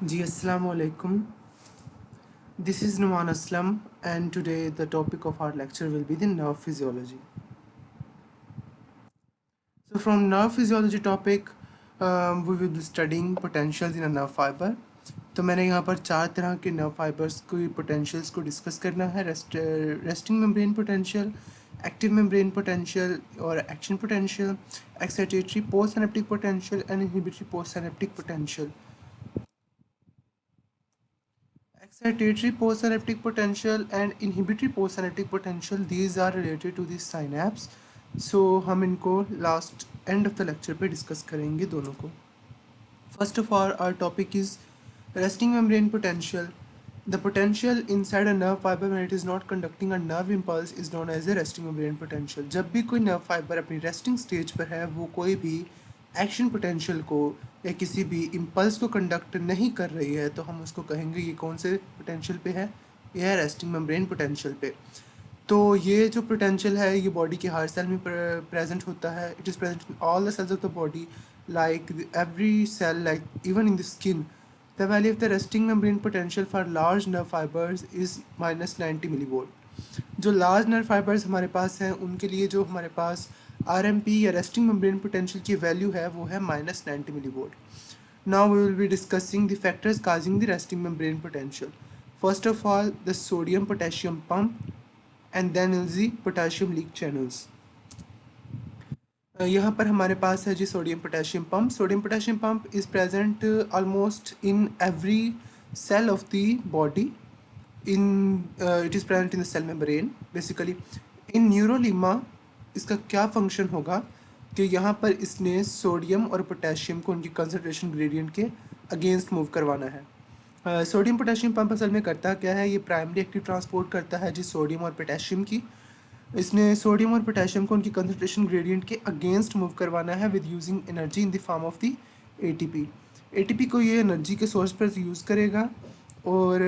जी अस्सलाम वालेकुम. This is Numan Aslam, and today the topic of our lecture will be the nerve physiology. So from nerve physiology topic, we will be studying potentials in a nerve fiber. तो मैंने यहाँ पर 4 तरह के nerve fibers की potentials को discuss करना है. Resting membrane potential, active membrane potential और action potential, excitatory postsynaptic potential and inhibitory postsynaptic potential. Excitatory postsynaptic potential and inhibitory postsynaptic potential, these are related to the synapse. So हम इनको last end of the lecture पे discuss करेंगे दोनों को. First of all, our topic is resting membrane potential. The potential inside a nerve fiber when it is not conducting a nerve impulse is known as a resting membrane potential. जब भी कोई nerve fiber अपनी resting stage पर है, वो कोई भी action potential को या किसी भी इम्पल्स को कंडक्ट नहीं कर रही है, तो हम उसको कहेंगे ये कौन से पोटेंशियल पे है, ये है रेस्टिंग मेम्ब्रेन पोटेंशियल पे. तो ये जो पोटेंशियल है ये बॉडी के हर सेल में प्रेजेंट होता है. It is present in all the cells of the body, like every cell, like even in the skin. The value of the resting membrane potential for large nerve fibers is -90 millivolt. जो large nerve fibres हमारे पास हैं उनके लिए जो हमारे पास RMP या resting membrane potential की value है वो है -90 millivolt. Now we will be discussing the factors causing the resting membrane potential. First of all, the sodium potassium pump, and then is the potassium leak channels. यहाँ पर हमारे पास है जी sodium potassium pump. Sodium potassium pump is present almost in every cell of the body. It is present in the cell membrane basically. In neurolemma इसका क्या function होगा कि यहाँ पर इसने सोडियम और पोटेशियम को उनकी कंसंट्रेशन ग्रेडियंट के अगेंस्ट मूव करवाना है. सोडियम पोटेशियम पंप असल में करता क्या है, ये प्राइमरी एक्टिव ट्रांसपोर्ट करता है जी सोडियम और पोटेशियम की. इसने सोडियम और पोटेशियम को उनकी कंसंट्रेशन ग्रेडियंट के अगेंस्ट मूव करवाना है with using energy in the form of the ATP. ATP को ये एनर्जी के सोर्स पर यूज़ करेगा. और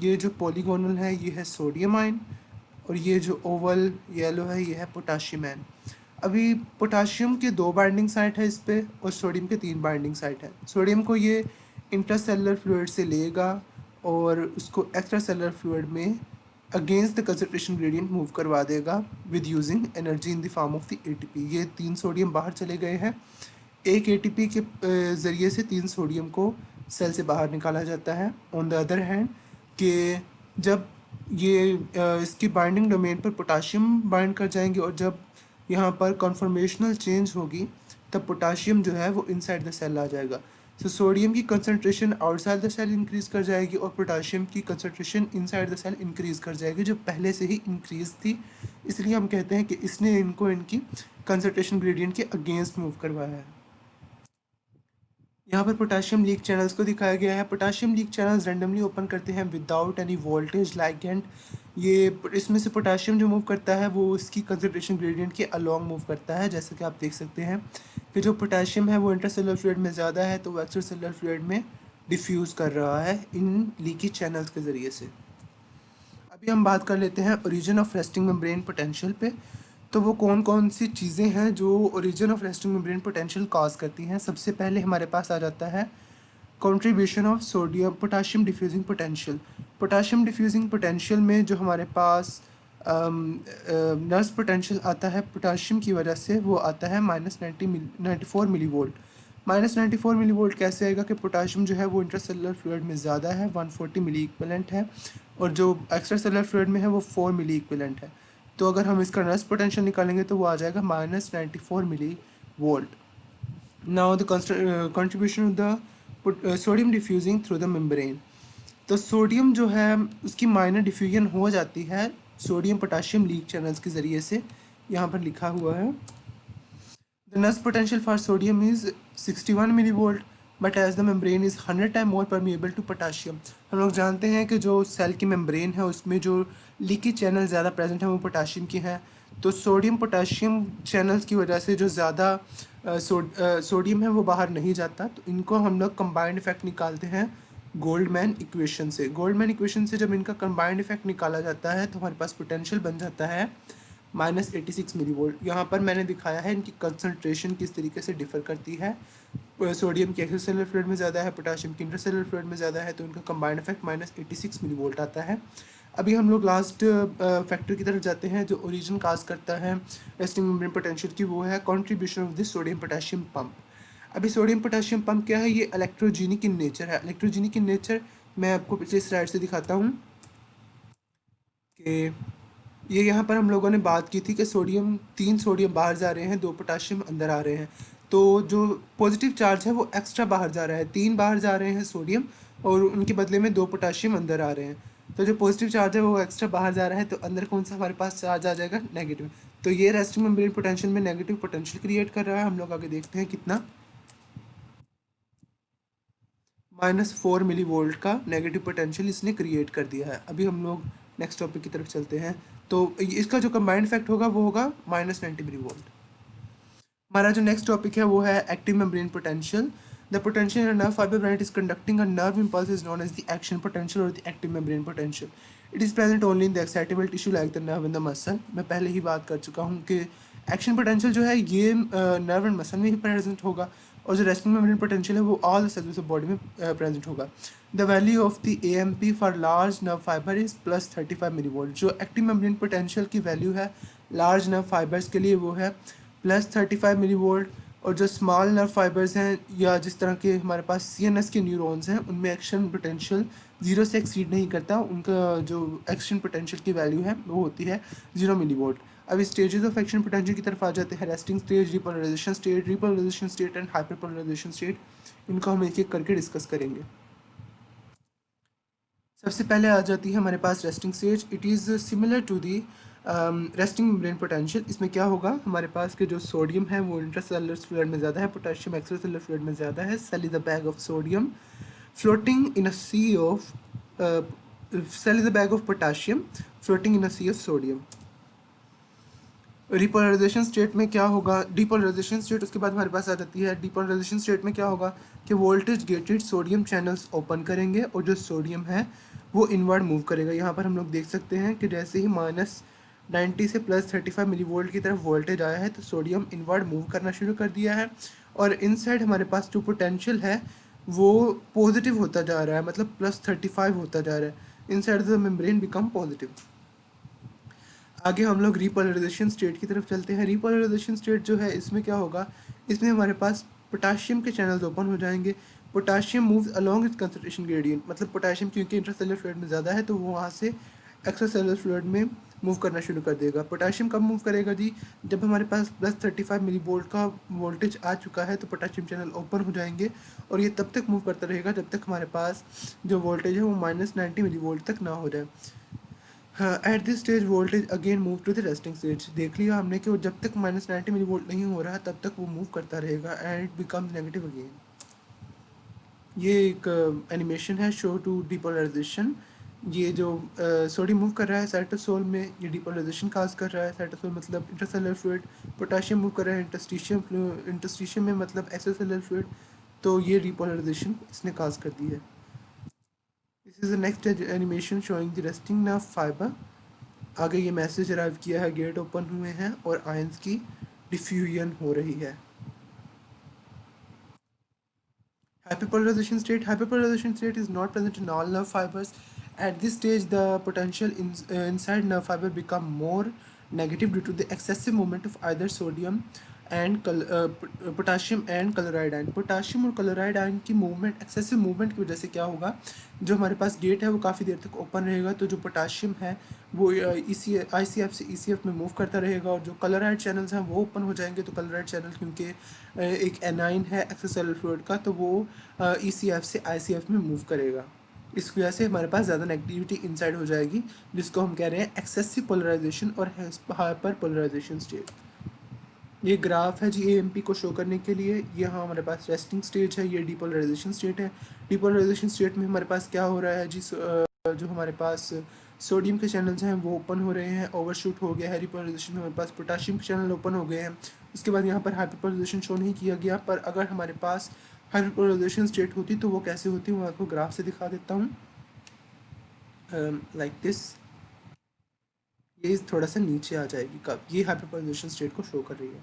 ये जो पॉलीगोनल है ये है सोडियम आयन, और ये जो ओवल येलो है ये है पोटाशियम आयन. अभी पोटाशियम के 2 बाइंडिंग साइट है इस पर, और सोडियम के 3 बाइंडिंग साइट है. सोडियम को ये इंट्रासेलुलर फ्लूइड से लेगा और उसको एक्स्ट्रासेलुलर फ्लूइड में against the concentration gradient move करवा देगा with using energy in the form of the ATP. ये 3 सोडियम बाहर चले गए हैं. एक एटीपी के ज़रिए से 3 सोडियम को सेल से बाहर निकाला जाता है. ऑन द अदर हैंड कि जब ये इसकी बाइंडिंग डोमेन पर पोटाशियम बाइंड कर जाएंगे और जब यहाँ पर कॉन्फॉर्मेशनल चेंज होगी तब पोटाशियम जो है वो इनसाइड द सेल आ जाएगा. तो सोडियम की concentration outside the cell increase कर जाएगी और पोटाशियम की concentration inside the cell increase कर जाएगी, जो पहले से ही इंक्रीज़ थी. इसलिए हम कहते हैं कि इसने इनको इनकी कंसंट्रेशन ग्रेडियंट के अगेंस्ट मूव करवाया है. यहाँ पर पोटाशियम लीक चैनल्स को दिखाया गया है. Potassium leak channels randomly open करते हैं विदाउट एनी वोल्टेज लाइगेंड. ये इसमें से पोटाशियम जो मूव करता है वो इसकी कंसंट्रेशन ग्रेडियंट के अलॉन्ग मूव करता है. जैसे कि आप देख सकते हैं कि जो पोटाशियम है वो इंट्रासेलुलर फ्लूइड में ज़्यादा है तो वो एक्स्ट्रासेलुलर फ्लूइड में डिफ्यूज़ कर रहा है इन लीकी चैनल्स के ज़रिए से. अभी हम बात कर लेते हैं origin of resting membrane potential पे. तो वो कौन कौन सी चीज़ें हैं जो origin of resting membrane potential cause करती हैं. सबसे पहले हमारे पास आ जाता है contribution of sodium potassium diffusing potential. Potassium diffusing potential में जो हमारे पास नर्स पोटेंशियल आता है पोटाशियम की वजह से वो आता है -94 मिलीवोल्ट. -94 मिलीवोल्ट कैसे आएगा कि पोटाशियम जो है वो इंट्रासेलुलर फ्लूइड में ज़्यादा है, 140 मिली इक्विवेलेंट है, और जो एक्स्ट्रा सेलुलर फ्लूइड में है वो 4 मिली इक्विवेलेंट है. तो अगर हम इसका नर्स पोटेंशियल निकालेंगे तो वो आ जाएगा -94 millivolt. Now the contribution of the sodium diffusing through the membrane. तो सोडियम जो है उसकी माइनर डिफ्यूजन हो जाती है सोडियम पोटाशियम लीक चैनल्स के ज़रिए से. यहाँ पर लिखा हुआ है the Nernst potential for sodium is 61 millivolt but as the membrane is 100 time more permeable to potassium. हम लोग जानते हैं कि जो सेल की मेम्ब्रेन है उसमें जो लीकी चैनल ज़्यादा प्रेजेंट हैं वो पोटाशियम की हैं. तो सोडियम पोटाशियम चैनल्स की वजह से जो ज़्यादा सोडियम है वो बाहर नहीं जाता. तो इनको हम लोग कंबाइंड इफेक्ट निकालते हैं गोल्डमैन इक्वेशन से. गोल्डमैन इक्वेशन से जब इनका कंबाइंड इफेक्ट निकाला जाता है तो हमारे पास पोटेंशियल बन जाता है -86 मिलीवोल्ट. यहाँ पर मैंने दिखाया है इनकी कंसंट्रेशन किस तरीके से डिफ़र करती है. सोडियम की एक्स्ट्रासेलुलर फ्लूइड में ज़्यादा है, पोटाशियम की इंट्रासेलुलर फ्लूइड में ज़्यादा है, तो इनका कंबाइंड इफेक्ट -86 मिलीवोल्ट आता है। अभी हम लोग लास्ट फैक्टर की तरफ जाते हैं जो ओरिजिन काज करता है रेस्टिंग मेम्ब्रेन पोटेंशियल की, वो है contribution of this sodium potassium pump. अभी सोडियम पोटेशियम पंप क्या है, ये इलेक्ट्रोजेनिक इन नेचर है। इलेक्ट्रोजेनिक इन नेचर मैं आपको पिछले स्लाइड से दिखाता हूँ कि ये यहाँ पर हम लोगों ने बात की थी कि सोडियम 3 सोडियम बाहर जा रहे हैं, 2 पोटाशियम अंदर आ रहे हैं। तो जो पॉजिटिव चार्ज है वो एक्स्ट्रा बाहर जा रहा है, 3 बाहर जा रहे हैं सोडियम और उनके बदले में 2 पोटाशियम अंदर आ रहे हैं। तो जो पॉजिटिव चार्ज है वो एक्स्ट्रा बाहर जा रहा है, तो अंदर कौन सा हमारे पास चार्ज आ जाएगा, नेगेटिव। तो ये रेस्टिंग मेम्ब्रेन पोटेंशियल में नेगेटिव पोटेंशियल क्रिएट कर रहा है। हम लोग आगे देखते हैं कितना, -4 मिली वोल्ट का नेगेटिव पोटेंशियल इसने क्रिएट कर दिया है। अभी हम लोग नेक्स्ट टॉपिक की तरफ चलते हैं। तो इसका जो कंबाइंड इफेक्ट होगा वो होगा -90 मिली वोल्ट। हमारा जो नेक्स्ट टॉपिक है वो है active membrane potential. The potential in a nerve fibre when it is conducting a nerve impulse is known as the action potential और the active membrane potential. It is present only in the excitable tissue like the nerve in the muscle. मैं पहले ही बात कर चुका हूँ कि action potential जो है ये नर्व एंड मसल में ही प्रेजेंट होगा, और जो रेस्टिंग मेम्ब्रेन पोटेंशियल है वो all the cells of body में प्रेजेंट होगा। The value of the AMP for large nerve fibre is +35 millivolt. जो एक्टिव मेम्ब्रेन पोटेंशियल की वैल्यू है लार्ज नर्व फाइबर्स के लिए वो है +35 मिली वोल्ट, और जो स्मॉल नर्व फाइबर्स हैं या जिस तरह के हमारे पास CNS के न्यूरॉन्स हैं उनमें एक्शन पोटेंशियल 0 से एक्सीड नहीं करता, उनका जो एक्शन पोटेंशियल की वैल्यू है वो होती है 0 मिली वोल्ट। अब स्टेजेस ऑफ एक्शन पोटेंशियल की तरफ आ जाते हैं। Resting stage, repolarization state and hyperpolarization state. इनको हम एक एक करके डिस्कस करेंगे। सबसे पहले आ जाती है हमारे पास resting stage. It is similar to the resting membrane potential. इसमें क्या होगा, हमारे पास के जो सोडियम है वो इंट्रासेलुलर फ्लूइड में ज़्यादा है, पोटेशियम एक्स्ट्रासेलुलर फ्लूइड में ज़्यादा है। Cell is a bag of sodium floating in a sea of cell is a bag of potassium floating in a sea of sodium. Repolarization state में क्या होगा, डिपोलराइजेशन स्टेट उसके बाद हमारे पास आ जाती है। डिपोलराइजेशन स्टेट में क्या होगा कि voltage gated sodium channels open करेंगे और जो सोडियम है वो इनवर्ड मूव करेगा। यहाँ पर हम लोग देख सकते हैं कि जैसे ही -90 से +35 मिली वोल्ट की तरफ वोल्टेज आया है तो सोडियम इनवर्ड मूव करना शुरू कर दिया है, और इनसाइड हमारे पास जो पोटेंशियल है वो पॉजिटिव होता जा रहा है, मतलब +35 होता जा रहा है। Inside the membrane become positive. आगे हम लोग रिपोलराइजेशन स्टेट की तरफ चलते हैं। रिपोलराइजेशन स्टेट जो है इसमें क्या होगा, इसमें हमारे पास पोटाशियम के चैनल्स ओपन हो जाएंगे। Potassium moves along it's concentration gradient, मतलब पोटाशियम क्योंकि इंट्रासेलुलर फ्लूइड में ज़्यादा है तो वो वहाँ से एक्स्ट्रासेलुलर फ्लूइड में मूव करना शुरू कर देगा। पोटाशियम कब मूव करेगा जी, जब हमारे पास +35 मिली वोल्ट का वोल्टेज आ चुका है तो पोटाशियम चैनल ओपन हो जाएंगे, और ये तब तक मूव करता रहेगा जब तक हमारे पास जो वोल्टेज है वो -90 मिली वोल्ट तक ना हो जाए। हाँ, at this stage voltage again move to the resting stage. देख लिया हमने कि वो जब तक -90 मिली वोल्ट नहीं हो रहा तब तक वो मूव करता रहेगा and it becomes negative again. ये एक एनिमेशन है शो टू डिपोलराइजेशन। ये जो सोडियम मूव कर रहा है साइटोसोल में, ये डिपोलराइजेशन काज कर रहा है। साइटोसोल मतलब इंट्रासेलुलर फ्लूइड, पोटाशियम मूव कर रहा है इंटरस्टिशियम में मतलब एक्स्ट्रासेलुलर फ्लूइड, तो ये डिपोलराइजेशन इसने काज कर दी है। This is the next animation showing the resting nerve fibre. आगे ये मैसेज अराइव किया है, गेट ओपन हुए हैं और आयंस की डिफ्यूजन हो रही है। Hyperpolarization state is not present in all nerve fibers. At this stage, the potential inside nerve fiber become more negative due to the excessive movement of either sodium and potassium and chloride ion. Potassium और chloride ion की movement, excessive movement की वजह से क्या होगा, जो हमारे पास gate है वो काफ़ी देर तक ओपन रहेगा, तो जो पोटाशियम है वो ICF से ECF में मूव करता रहेगा, और जो क्लोराइड चैनल्स हैं वो ओपन हो जाएंगे। तो क्लोराइड चैनल क्योंकि एक एनाइन है एक्स्ट्रासेलुलर फ्लूइड का, तो वो ECF से ICF में मूव करेगा। इस वजह से हमारे पास ज़्यादा नेगेटिविटी इनसाइड हो जाएगी, जिसको हम कह रहे हैं एक्सेसिव पोलराइजेशन और हाइपर पोलराइजेशन स्टेट। ये ग्राफ है जी AMP को शो करने के लिए। यहाँ हमारे पास रेस्टिंग स्टेज है, ये डिपोलराइजेशन स्टेट है। डिपोलराइजेशन स्टेट में हमारे पास क्या हो रहा है जी, जो हमारे पास सोडियम के चैनल्स हैं वो ओपन हो रहे हैं, ओवरशूट हो गया है। रिपोलराइजेशन में हमारे पास पोटाशियम के चैनल ओपन हो गए हैं। उसके बाद यहाँ पर हाइपरपोलराइजेशन शो नहीं किया गया, पर अगर हमारे पास हाइपरपोलराइजेशन स्टेट होती तो वो कैसे होती, मैं आपको ग्राफ से दिखा देता हूँ। लाइक दिस, ये थोड़ा सा नीचे आ जाएगी, कब ये हाइपरपोलराइजेशन स्टेट को शो कर रही है।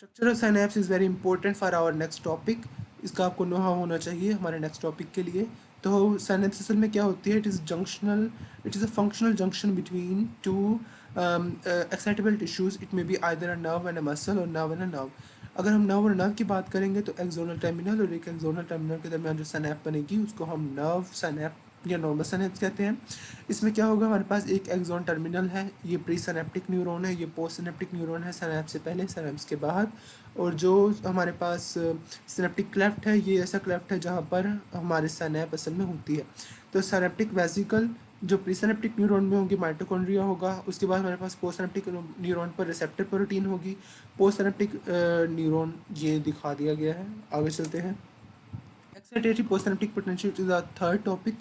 Structure of synapse is very important for our next topic. इसका आपको नो हाउ होना चाहिए हमारे नेक्स्ट टॉपिक के लिए। तो साइनैप्स असल में क्या होती है? It is junctional, it is a functional junction between two excitable tissues. It may be either a nerve and a muscle और नर्व एंड अ नर्व। अगर हम नर्व और नर्व की बात करेंगे तो एक्सोनल टर्मिनल और एक एक्सोनल टर्मिनल के दरमियान जो सैनैप बनेगी उसको हम नर्व सैनैप या नॉर्मल सैनैप्स कहते हैं। इसमें क्या होगा? हमारे पास एक एक्सॉन टर्मिनल है, ये प्री सिनेप्टिक न्यूरॉन है, ये पोस्ट सिनेप्टिक न्यूरॉन है, सिनेप्स से पहले सिनेप्स के बाद। और जो हमारे पास सिनेप्टिक क्लेफ्ट है, ये ऐसा क्लेफ्ट है जहाँ पर हमारे सिनेप असल में होती है। तो सिनेप्टिक वेसिकल जो प्री सिनेप्टिक न्यूरॉन में होंगे माइटोकॉन्ड्रिया होगा, उसके बाद हमारे पास पोस्ट सिनेप्टिक न्यूरॉन पर रिसेप्टर प्रोटीन होगी। पोस्ट सिनेप्टिक न्यूरॉन ये दिखा दिया गया है। आगे चलते हैं। Excitatory postsynaptic potential is our third topic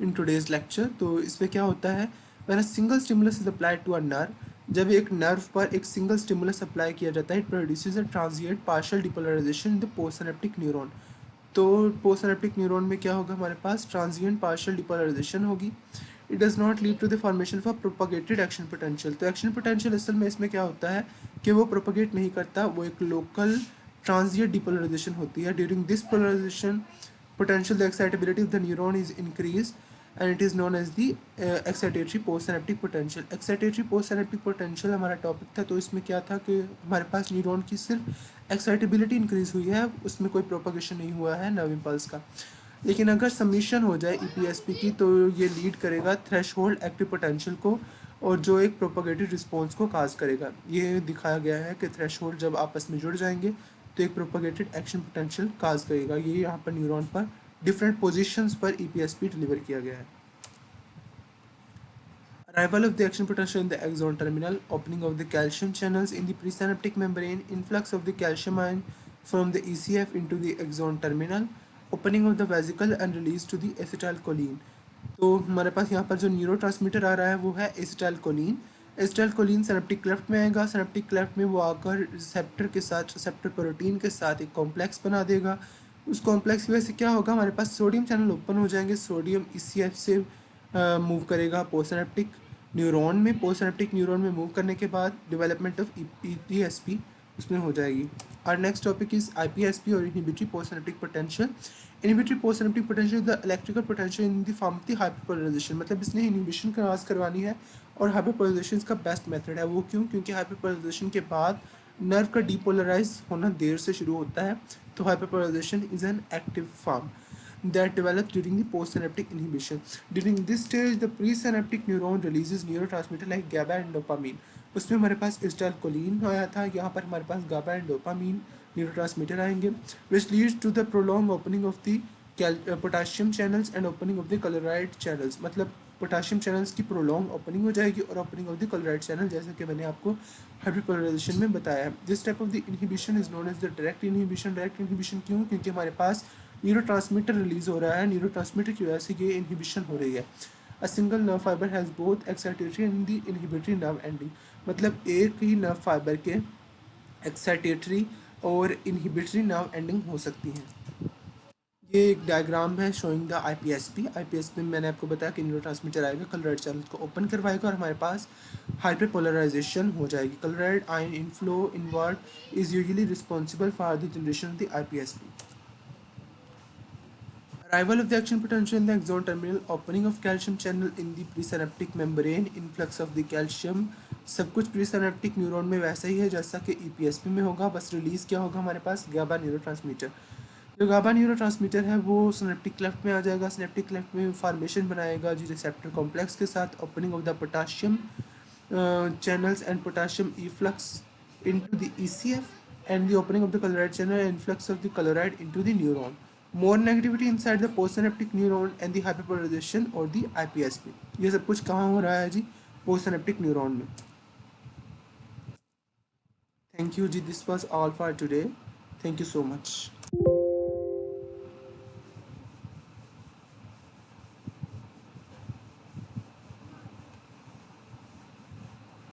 in today's lecture। तो इसमें क्या होता है? When a single stimulus is applied to a nerve, जब एक नर्व पर एक सिंगल स्टिमुलस अप्लाई किया जाता है, it produces a transient partial depolarization in the postsynaptic neuron. तो पोस्टसिनेप्टिक न्यूरॉन में क्या होगा? हमारे पास ट्रांजिएंट पार्शियल डिपोलराइजेशन होगी। It does not lead to the formation of propagated action potential. तो एक्शन पोटेंशियल असल में इसमें क्या होता है कि वो प्रोपगेट नहीं करता, वो एक लोकल ट्रांजिएंट डिपोलराइजेशन होती है। During this polarization potential the excitability of the neuron is increased and it is known as the excitatory postsynaptic potential। excitatory postsynaptic potential हमारा टॉपिक था। तो इसमें क्या था कि हमारे पास न्यूरॉन की सिर्फ एक्साइटेबिलिटी इंक्रीज हुई है, उसमें कोई प्रोपगेशन नहीं हुआ है नर्व इम्पल्स का। लेकिन अगर सबमिशन हो जाए ईपीएसपी की तो ये लीड करेगा थ्रेशहोल्ड एक्टिव पोटेंशियल को, और जो एक प्रोपगेटेड रिस्पॉन्स को काज करेगा। ये दिखाया गया है कि थ्रेशहोल्ड जब आपस में जुड़ जाएंगे तो एक प्रोपगेटेड एक्शन पोटेंशियल काज करेगा। ये यहाँ पर न्यूरॉन पर डिफरेंट पोजीशंस पर ईपीएसपी डिलीवर किया गया है। Arrival of the action potential in the axon terminal, opening of the calcium channels in the presynaptic membrane, influx of the calcium ion from the ECF into the axon terminal, opening of the vesicle and release to the acetylcholine। तो हमारे पास यहाँ पर जो neurotransmitter आ रहा है वो है acetylcholine. Acetylcholine synaptic cleft में आएगा। सिनेप्टिक क्लेफ्ट में वो आकर रिसेप्टर के साथ, रिसेप्टर प्रोटीन के साथ एक कॉम्प्लेक्स बना देगा। उस कॉम्प्लेक्स की वजह से क्या होगा? हमारे पास सोडियम चैनल ओपन हो जाएंगे। सोडियम ECF से मूव करेगा पोस्टसिनेप्टिक न्यूरॉन में। पोस्टसिनेप्टिक न्यूरॉन में मूव करने के बाद डेवलपमेंट ऑफ ईपीएसपी उसमें हो जाएगी। Our next topic is IPSP or inhibitory postsynaptic potential। Inhibitory postsynaptic potential is the electrical potential in the form of the hyperpolarization। मतलब इसने इनहिबिशन क्रॉस करवानी है और हाइपरपोलराइजेशन का बेस्ट मेथड है। वो क्यों? क्योंकि हाइपरपोलराइजेशन के बाद नर्व का डीपोलराइज होना देर से शुरू होता है। तो hyperpolarization is an active form that develops during the postsynaptic inhibition। During this stage, the presynaptic neuron releases neurotransmitter like GABA and dopamine। उसमें हमारे पास एसिटाइलकोलिन आया था, यहाँ पर हमारे पास GABA and dopamine न्यूरोट्रांसमीटर आएंगे, which leads to the prolonged opening of the potassium channels and opening of the chloride channels। मतलब potassium channels की प्रोलॉन्ग ओपनिंग हो जाएगी और opening of the chloride channel, जैसा कि मैंने आपको हाइपरपोलराइजेशन में बताया है। This type of the inhibition is known as the direct inhibition. Direct inhibition क्यों? क्योंकि हमारे पास न्यूरोट्रांसमीटर रिलीज हो रहा है, न्यूरोट्रांसमीटर की वजह से ये इनहिबिशन हो रही है। A single nerve fibre has both excitatory and the inhibitory nerve ending. मतलब एक ही नर्व फाइबर के एक्साइटेटरी और इनहिबिटरी नर्व एंडिंग हो सकती हैं। ये एक डायग्राम है शोइंग द आईपीएसपी। आईपीएसपी में मैंने आपको बताया कि न्यूरोट्रांसमीटर आएगा, क्लोराइड चैनल को ओपन करवाएगा और हमारे पास हाइपरपोलराइजेशन हो जाएगी। Chloride ion inflow inward is usually responsible for the generation of the IPSP. Arrival of the action potential in the axon terminal, opening of calcium channel in the presynaptic membrane, influx of the calcium। सब कुछ presynaptic neuron में वैसा ही है जैसा कि EPSP में होगा, बस रिलीज क्या होगा हमारे पास? गाबा न्यूरोट्रांसमीटर। जो गाबा न्यूरोट्रांसमीटर है वो सिनेप्टिक क्लेफ्ट में आ जाएगा। सिनेप्टिक क्लेफ्ट में फॉर्मेशन बनाएगा जी रिसेप्टर कॉम्प्लेक्स के साथ, opening of the potassium channels and potassium efflux into the ECF and the opening of the chloride channel and influx of the chloride into the neuron। More negativity inside the postsynaptic neuron and the hyperpolarization or the IPSP। ये सब कुछ कहाँ हो रहा है जी? postsynaptic neuron में। Thank you ji, this was all for today। Thank you so much।